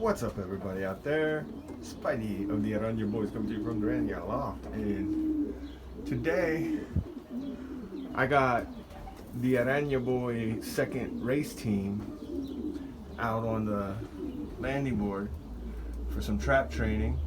What's up, everybody out there? Spidey of the Aranya Boys coming to you from the Aranya Loft, and today I got the Aranya Boy second race team out on the landing board for some trap training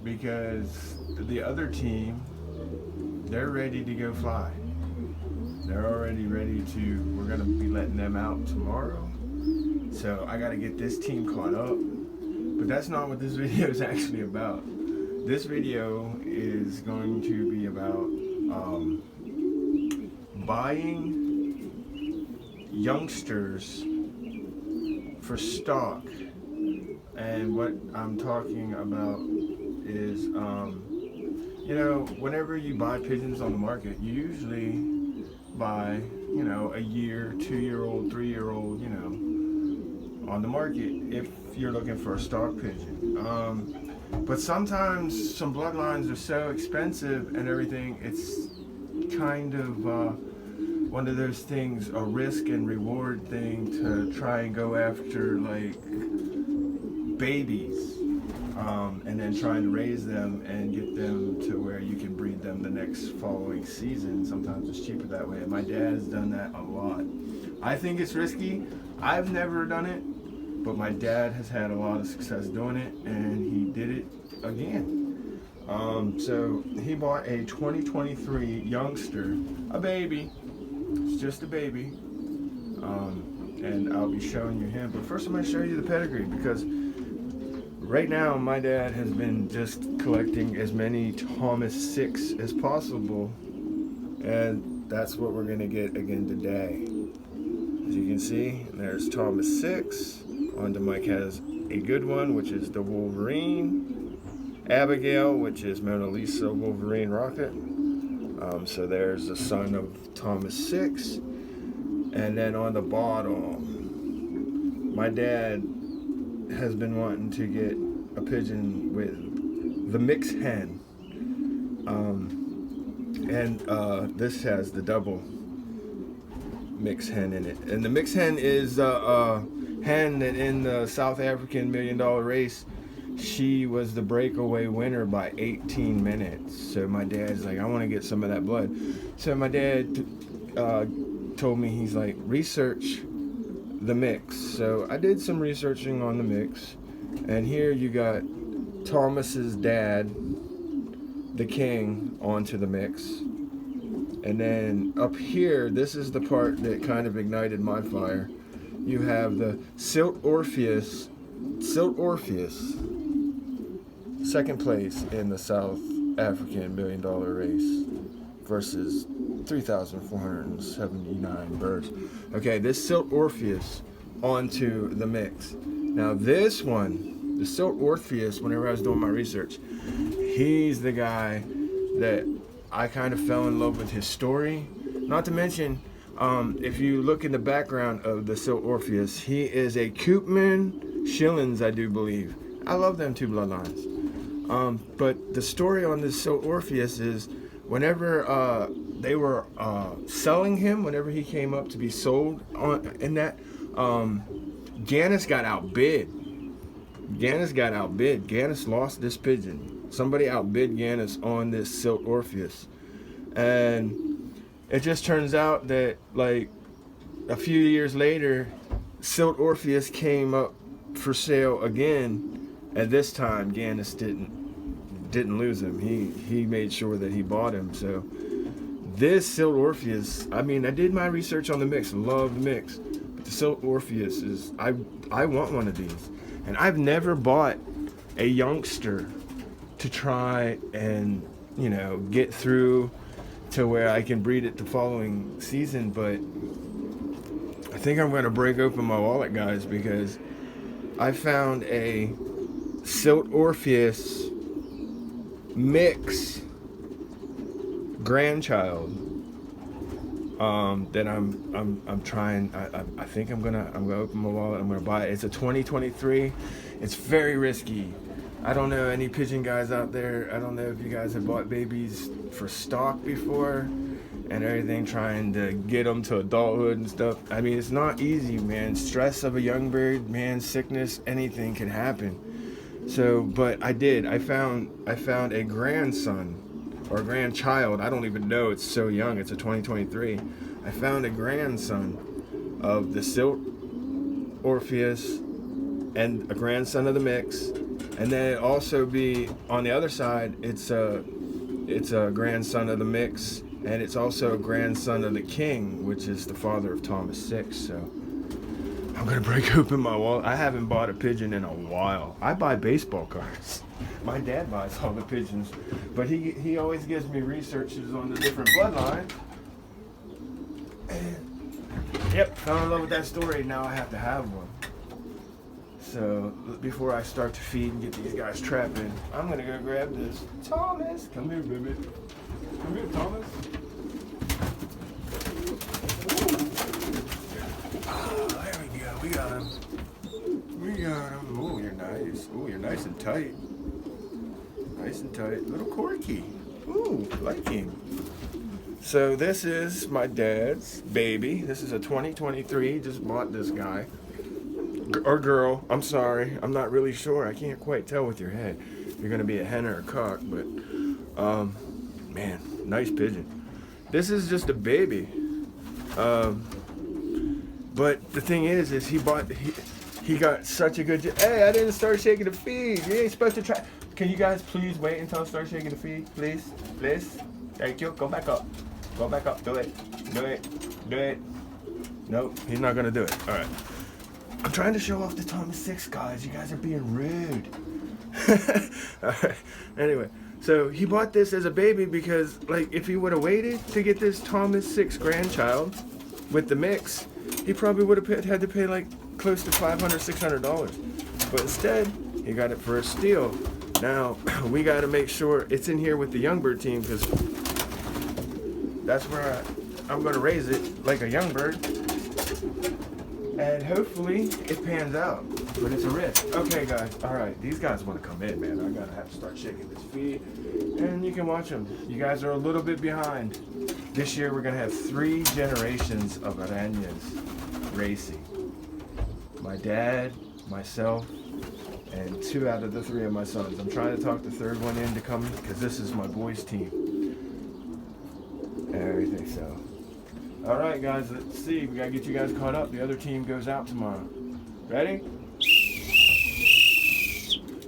because the other team, they're ready to go fly. They're already ready to, we're going to be letting them out tomorrow. So I got to get this team caught up. But that's not what this video is actually about. This video is going to be about buying youngsters for stock. And what I'm talking about is, whenever you buy pigeons on the market, you usually buy, a year, 2-year-old, 3-year-old, on the market if you're looking for a stock pigeon. But sometimes some bloodlines are so expensive and everything, it's kind of one of those things, a risk and reward thing to try and go after like babies. And then trying to raise them and get them to where you can breed them the next following season. Sometimes it's cheaper that way. And my dad's done that a lot. I think it's risky. I've never done it, but my dad has had a lot of success doing it, and he did it again. So he bought a 2023 youngster, a baby. It's just a baby. And I'll be showing you him. But first I'm going to show you the pedigree, because right now, my dad has been just collecting as many Thomas 6 as possible, and that's what we're going to get again today. As you can see, there's Thomas 6. Onto Mike has a good one, which is the Wolverine. Abigail, which is Mona Lisa Wolverine Rocket. So there's the son of Thomas 6. And then on the bottom, my dad has been wanting to get a pigeon with the mix hen, this has the double mix hen in it, and the mix hen is a hen that in the South African $1 million race, she was the breakaway winner by 18 minutes. So my dad's like, I want to get some of that blood. So my dad told me, he's like, research the mix. So I did some researching on the mix, and here you got Thomas's dad, the king, onto the mix. And then up here, this is the part that kind of ignited my fire. You have the Silt Orpheus, second place in the South African $1 million race versus 3,479 birds. Okay, this Silt Orpheus onto the mix. Now this one, the Silt Orpheus, whenever I was doing my research, he's the guy that I kind of fell in love with his story. Not to mention, if you look in the background of the Silt Orpheus, he is a Koopman Schillings, I do believe. I love them two bloodlines. But the story on this Silt Orpheus is whenever they were selling him, whenever he came up to be sold in that, Gannis got outbid. Gannis lost this pigeon. Somebody outbid Gannis on this Silt Orpheus. And it just turns out that like a few years later, Silt Orpheus came up for sale again, and this time Gannis didn't lose him. He made sure that he bought him. So this Silt Orpheus, I mean, I did my research on the mix, love the mix, but the Silt Orpheus is, I want one of these. And I've never bought a youngster to try and, get through to where I can breed it the following season, but I think I'm going to break open my wallet, guys, because I found a Silt Orpheus mix grandchild that I'm trying. I think I'm gonna open my wallet. I'm gonna buy it. It's a 2023. It's very risky. I don't know any pigeon guys out there. I don't know if you guys have bought babies for stock before. and everything, trying to get them to adulthood and stuff. I mean, it's not easy, man. Stress of a young bird, man, sickness, anything can happen. So, but I did. I found a grandson or a grandchild. I don't even know. It's so young. It's a 2023. I found a grandson of the Silt Orpheus and a grandson of the mix, and then it also be on the other side. It's a grandson of the mix, and it's also a grandson of the king, which is the father of Thomas VI. So I'm gonna break open my wallet. I haven't bought a pigeon in a while. I buy baseball cards. My dad buys all the pigeons, but he always gives me researches on the different bloodlines. Yep, fell in love with that story. Now I have to have one. So before I start to feed and get these guys trapped in, I'm gonna go grab this. Thomas, come here, baby. Come here, Thomas. Oh, there we go. We got him. We got him. Oh, you're nice. Oh, you're nice and tight. Nice and tight. Little Corky. Ooh, like him. So this is my dad's baby. This is a 2023. Just bought this guy. Or girl. I'm sorry. I'm not really sure. I can't quite tell with your head. You're going to be a hen or a cock. But, man, nice pigeon. This is just a baby. But the thing is he got such a good... Hey, I didn't start shaking the feed. You ain't supposed to try... Can you guys please wait until I start shaking the feed? Please? Please? Thank you. Go back up. Go back up. Do it. Do it. Do it. Nope. He's not going to do it. All right. I'm trying to show off the Thomas VI, guys. You guys are being rude. All right. Anyway, so he bought this as a baby because, like, if he would have waited to get this Thomas VI grandchild with the mix, he probably would have had to pay, like, close to $500, $600. But instead, he got it for a steal. Now, we got to make sure it's in here with the young bird team because that's where I'm going to raise it like a young bird. And hopefully it pans out. But it's a risk. Okay, guys. All right. These guys want to come in, man. I got to have to start shaking this feed. And you can watch them. You guys are a little bit behind. This year we're going to have 3 generations of Arañas racing. My dad, myself, and 2 out of the 3 of my sons. I'm trying to talk the 3rd one in to come because this is my boys' team. And everything, so. All right, guys, let's see. We got to get you guys caught up. The other team goes out tomorrow. Ready?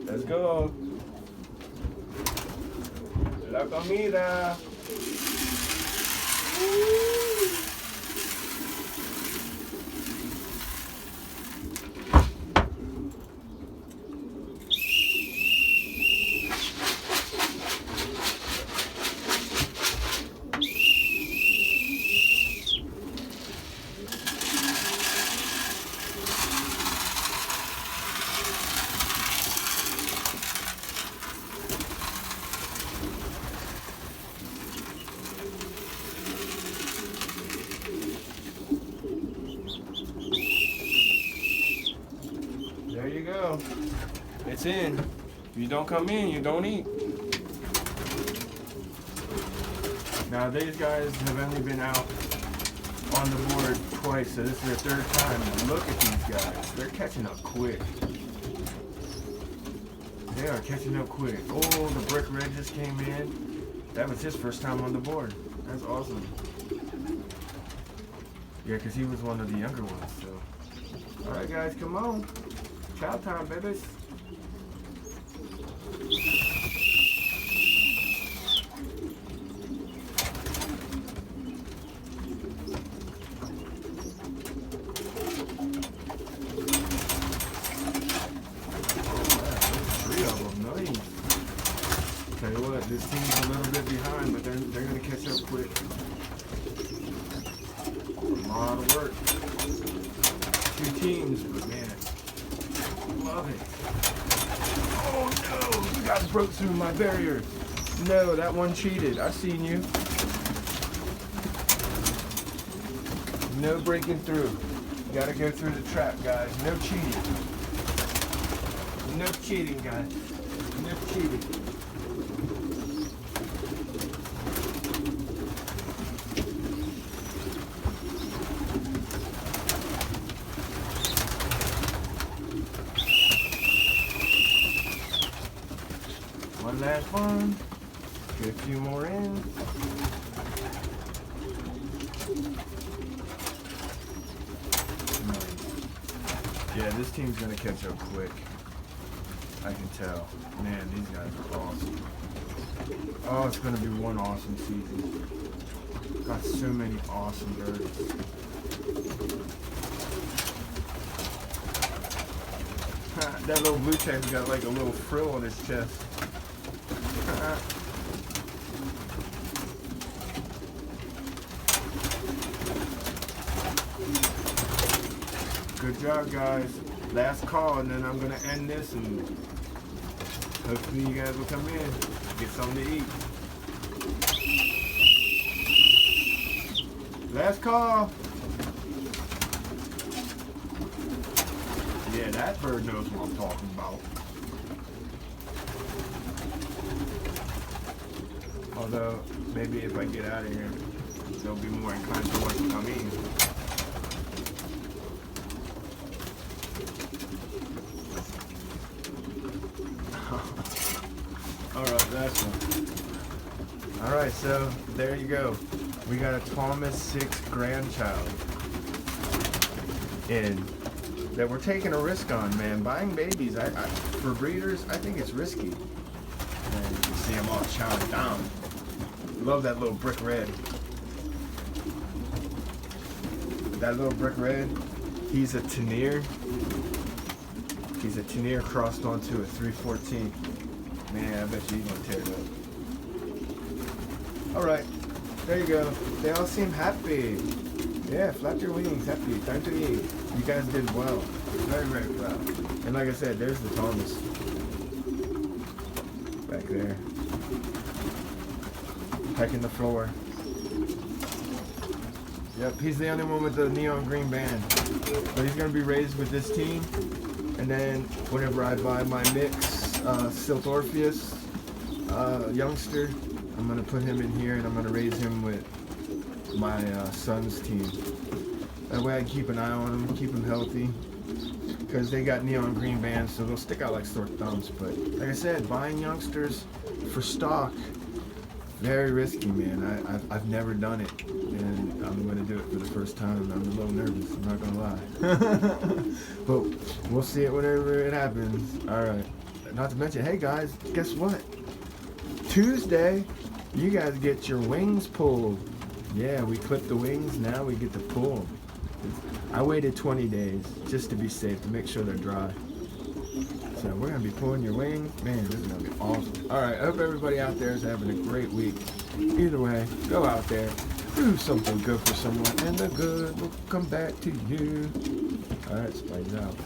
Let's go. La comida. There you go. It's in. If you don't come in, you don't eat. Now these guys have only been out on the board twice, so this is their 3rd time. And look at these guys. They're catching up quick. They are catching up quick. Oh, the brick red just came in. That was his first time on the board. That's awesome. Yeah, because he was one of the younger ones. So, all right, guys, come on. Chow time, babies. Tell you what, this team's a little bit behind, but they're going to catch up quick. A lot of work. 2 teams, but man, love it. Oh no, you guys broke through my barrier. No, that one cheated. I seen you. No breaking through. You got to go through the trap, guys. No cheating. No cheating, guys. No cheating. One last one. Get a few more in. Nice. Yeah, this team's gonna catch up quick. I can tell. Man, these guys are awesome. Oh, it's gonna be one awesome season. Got so many awesome birds. That little blue tab's got like a little frill on his chest. Good job, guys. Last call, and then I'm gonna end this, and hopefully you guys will come in, get something to eat. Last call. Yeah, that bird knows what I'm talking about. Although, maybe if I get out of here, they'll be more inclined to want to come in. Alright, last one. Alright, so there you go. We got a Thomas 6 grandchild in that we're taking a risk on, man. Buying babies, for breeders, I think it's risky. And you can see them all chowing down. Love that little brick red. That little brick red, he's a Tenier. He's a Tenier crossed onto a 314. Man, I bet you he's gonna tear it up. Alright, there you go. They all seem happy. Yeah, flap your wings, happy. Time to eat. You guys did well. Very, very proud. And like I said, there's the Thomas. Back there. Pecking the floor. Yep, he's the only one with the neon green band. But he's gonna be raised with this team. And then whenever I buy my mix, Silt Orpheus, youngster, I'm gonna put him in here and I'm gonna raise him with my son's team. That way I can keep an eye on them, keep them healthy. Because they got neon green bands, so they'll stick out like sore thumbs. But like I said, buying youngsters for stock, very risky, man. I've never done it, and I'm going to do it for the first time. I'm a little nervous, I'm not going to lie. But we'll see it whenever it happens. All right. Not to mention, hey guys, guess what? Tuesday, you guys get your wings pulled. Yeah, we clip the wings, now we get to pull them. I waited 20 days just to be safe, to make sure they're dry. So we're going to be pulling your wings. Man, this is going to be awesome. All right, I hope everybody out there is having a great week. Either way, go out there, do something good for someone, and the good will come back to you. All right, Spice out.